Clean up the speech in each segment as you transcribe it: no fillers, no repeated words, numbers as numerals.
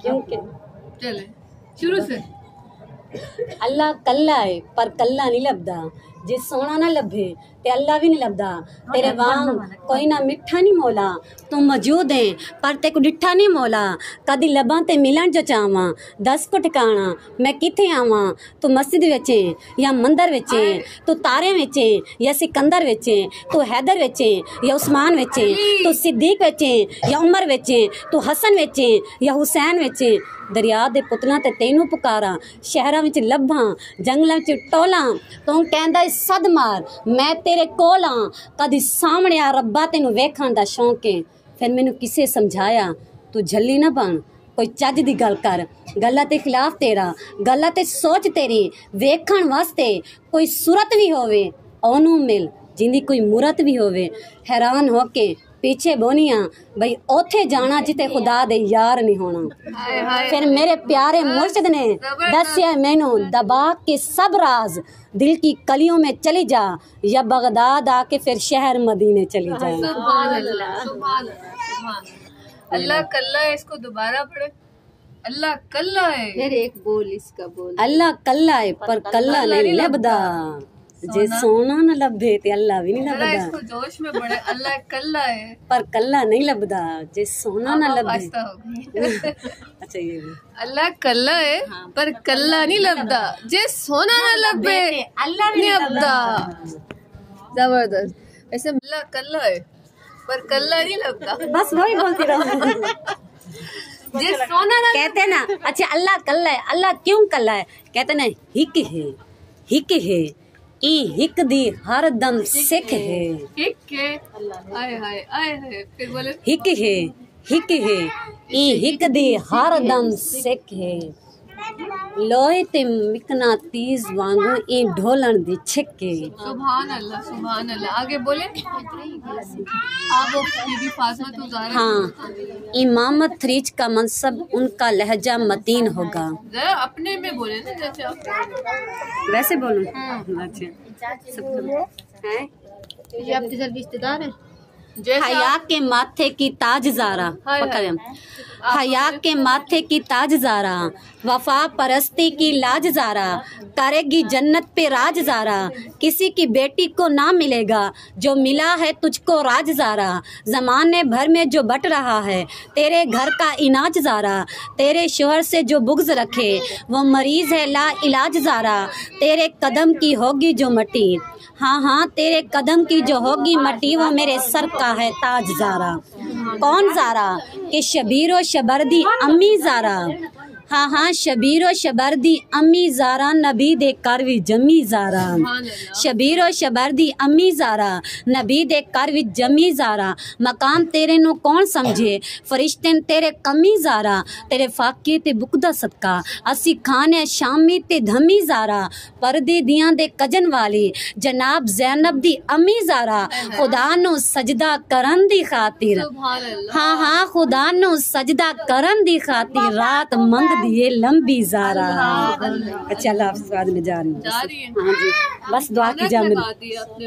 क्योंकि चले शुरू से। अल्लाह कल्ला है पर कल्ला नहीं लभदा, जे सोना ना लभे ते अल्लाह भी नहीं लभदा। तेरे वांग कोई ना मिठा नहीं मौला, तू मौजूद है पर ते को डिठा नहीं मौला। कदी लबां ते मिलन जो चावां, दस को ठिकाना मैं किथे आवां। तू मस्जिद विच या मंदिर विच, तू तारे विच या सिकंदर विच, तू हैदर विच या उस्मान विच, तू सिद्दीक विच या उमर विच, तू हसन विच या हुसैन विच। दरिया दे पुतलां ते तैनू पुकारा, शहरां विच लभां जंगलां विच टोलां, तू कहंदा सद मार मैं तेरे कोल आं। कदी सामने आ रब्बा तेनू वेखण दा शौक है। फिर मैनू किसे समझाया तू झल्ली ना बन, कोई चज दी गल कर। गल्लां ते खिलाफ तेरा, गल्लां ते सोच तेरी, वेखण वास्ते कोई सूरत भी होवे ओनू मिल जिंदी कोई मूरत भी होवे। हैरान होके पीछे बोनिया बई ओथे जाना जिते खुदा दे यार नहीं होना। फिर मेरे प्यारे मुर्शिद ने दसिया मैनू दबा के सब राज, दिल की कलियों में चली जा या बगदाद आके फिर शहर मदीने चली जा। अल्लाह कल्ला है, इसको दोबारा पढ़े। अल्लाह कल्ला है, फिर एक बोल इसका बोल। अल्लाह कल्ला है पर कल्ला नहीं लभदा, जे सोना न लभे ते अल्लाह भी नहीं लभदा। इसको जोश में पढ़े। अल्लाह कल्ला है पर कल्ला नहीं लभदा, जे सोना न लभे। अच्छा ये भी अल्लाह कल्ला है पर कल्ला नहीं लभदा, जे सोना न लभे अल्लाह नहीं लभदा। जबरदस्त। वैसे अल्लाह कल्ला है पर कल्ला नहीं लभदा, बस वही बोलती रहो। जे सोना न कहते ना, अच्छा अल्लाह कल्ला है, अल्लाह क्यों कल्ला है? कहते ना हिक है, हिक है ई हिक दी हर दम सिख है। हिक है, आए हाय आए हाय। फिर बोले हिक है, हिक है ई हिक दी हर दम सिख है। लोहे ते मिकनातीस वांगू ई ढोलन दी छिके। सुभान अल्लाह सुभान अल्लाह। आगे बोले। आप बीबी फातिमा तो ज़ाहिर। हाँ, इमामत थरीज का मनसब उनका लहजा मतीन होगा। जरा अपने में बोले ना जैसे आप। वैसे बोलूं? अच्छा है ये आपके सर रिश्तेदार है। हया के माथे की ताज ज़ारा, हया के माथे की ताज ज़ारा, वफा परस्ती की लाज ज़ारा, करेगी जन्नत पे राज ज़ारा। किसी की बेटी को ना मिलेगा जो मिला है तुझको राज ज़ारा। ज़माने भर में जो बट रहा है तेरे घर का इनाज ज़ारा। तेरे शोहर से जो बुग़्ज़ रखे वो मरीज़ है ला इलाज ज़ारा। तेरे कदम की होगी जो मटी, हाँ हाँ तेरे कदम की जो होगी मटी, वो मेरे सर का है ताज ज़ारा। कौन ज़ारा कि शबीरो शबरदी अम्मी ज़ारा, हाँ हाँ शबीरो शबरदी अम्मी ज़ारा, नबी दे करवी जमी ज़ारा। शबीरो शबरदी अम्मी ज़ारा, नबी दे करवी जमी ज़ारा। मकाम तेरे नो कौन समझे फरिश्ते तेरे कमी ज़ारा। तेरे फाके ते बुकदा सदका असी खाने शामी ते धमी ज़ारा। परदे दियां दे कजन वाली जनाब ज़ैनब दी अम्मी ज़ारा। खुदा नो सजदा करन दी खातिर, हाँ हाँ खुदा नो सजदा करन दी खातिर रात मंग दिए लंबी ज़ारा। अच्छा अल्लाह हाफ़िज़, बाद में जा रही है। हाँ जी बस दुआ की जा मेरी।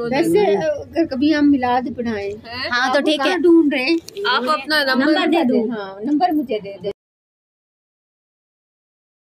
वैसे अगर कभी हम मिलाद पढ़ाएं, हाँ तो ठीक है, ढूंढ रहे हैं। आप अपना नंबर दे दो। हाँ नंबर मुझे दे दे।